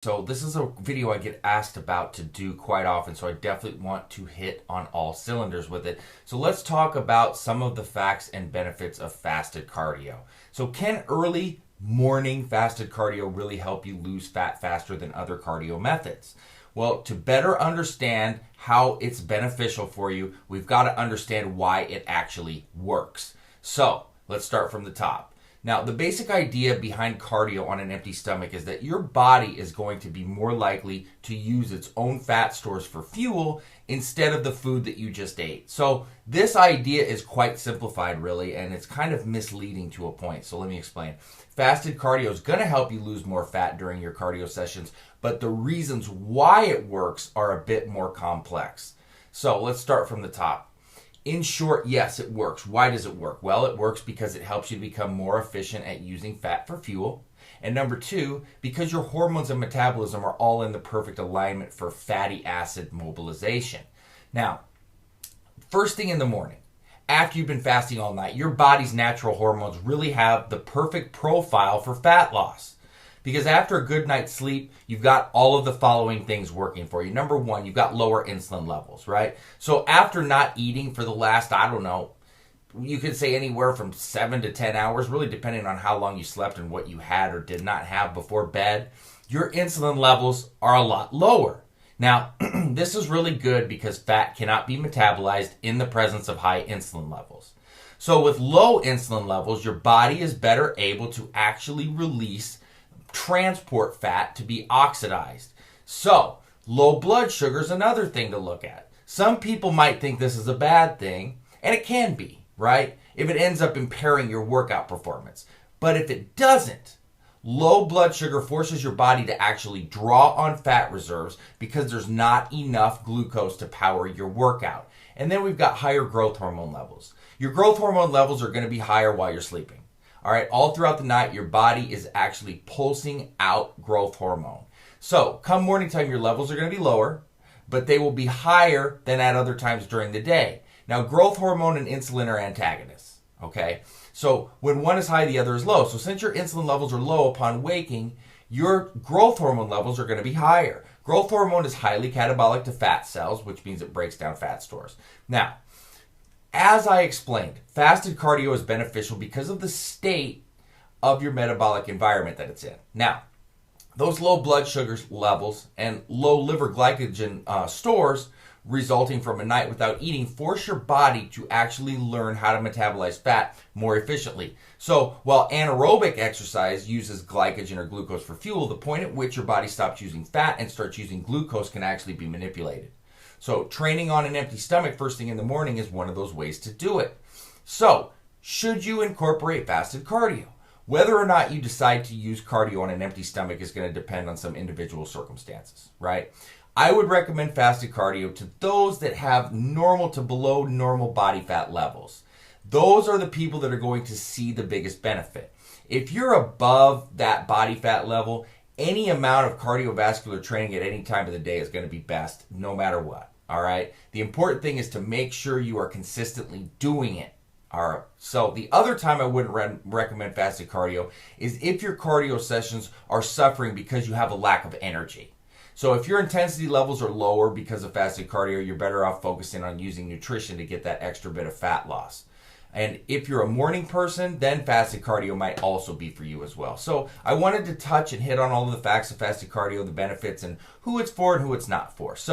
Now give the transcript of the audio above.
So this is a video I get asked about to do quite often, so I definitely want to hit on all cylinders with it. So let's talk about some of the facts and benefits of fasted cardio. So can early morning fasted cardio really help you lose fat faster than other cardio methods? Well, to better understand how it's beneficial for you, we've got to understand why it actually works. So let's start from the top. Now, the basic idea behind cardio on an empty stomach is that your body is going to be more likely to use its own fat stores for fuel instead of the food that you just ate. So this idea is quite simplified, really, and it's kind of misleading to a point. So let me explain. Fasted cardio is going to help you lose more fat during your cardio sessions, but the reasons why it works are a bit more complex. So let's start from the top. In short, yes, it works. Why does it work? Well, it works because it helps you become more efficient at using fat for fuel. And number two, because your hormones and metabolism are all in the perfect alignment for fatty acid mobilization. Now, first thing in the morning, after you've been fasting all night, your body's natural hormones really have the perfect profile for fat loss. Because after a good night's sleep, you've got all of the following things working for you. Number one, you've got lower insulin levels, right? So after not eating for the last, you could say anywhere from 7 to 10 hours, really depending on how long you slept and what you had or did not have before bed, your insulin levels are a lot lower. Now, this is really good because fat cannot be metabolized in the presence of high insulin levels. So with low insulin levels, your body is better able to actually transport fat to be oxidized. So, low blood sugar is another thing to look at. Some people might think this is a bad thing, and it can be, right? If it ends up impairing your workout performance. But if it doesn't, low blood sugar forces your body to actually draw on fat reserves because there's not enough glucose to power your workout. And then we've got higher growth hormone levels. Your growth hormone levels are going to be higher while you're sleeping. All right, all throughout the night, your body is actually pulsing out growth hormone. So, come morning time, your levels are going to be lower, but they will be higher than at other times during the day. Now, growth hormone and insulin are antagonists, okay? So, when one is high, the other is low. So, since your insulin levels are low upon waking, your growth hormone levels are going to be higher. Growth hormone is highly catabolic to fat cells, which means it breaks down fat stores. Now, as I explained, fasted cardio is beneficial because of the state of your metabolic environment that it's in. Now, those low blood sugar levels and low liver glycogen stores resulting from a night without eating force your body to actually learn how to metabolize fat more efficiently. So while anaerobic exercise uses glycogen or glucose for fuel, the point at which your body stops using fat and starts using glucose can actually be manipulated. So training on an empty stomach first thing in the morning is one of those ways to do it. So, should you incorporate fasted cardio? Whether or not you decide to use cardio on an empty stomach is going to depend on some individual circumstances, right? I would recommend fasted cardio to those that have normal to below normal body fat levels. Those are the people that are going to see the biggest benefit. If you're above that body fat level, any amount of cardiovascular training at any time of the day is going to be best, no matter what. All right. The important thing is to make sure you are consistently doing it. All right. So the other time I wouldn't recommend fasted cardio is if your cardio sessions are suffering because you have a lack of energy. So if your intensity levels are lower because of fasted cardio, you're better off focusing on using nutrition to get that extra bit of fat loss. And if you're a morning person, then fasted cardio might also be for you as well. So I wanted to touch and hit on all of the facts of fasted cardio, the benefits, and who it's for and who it's not for. So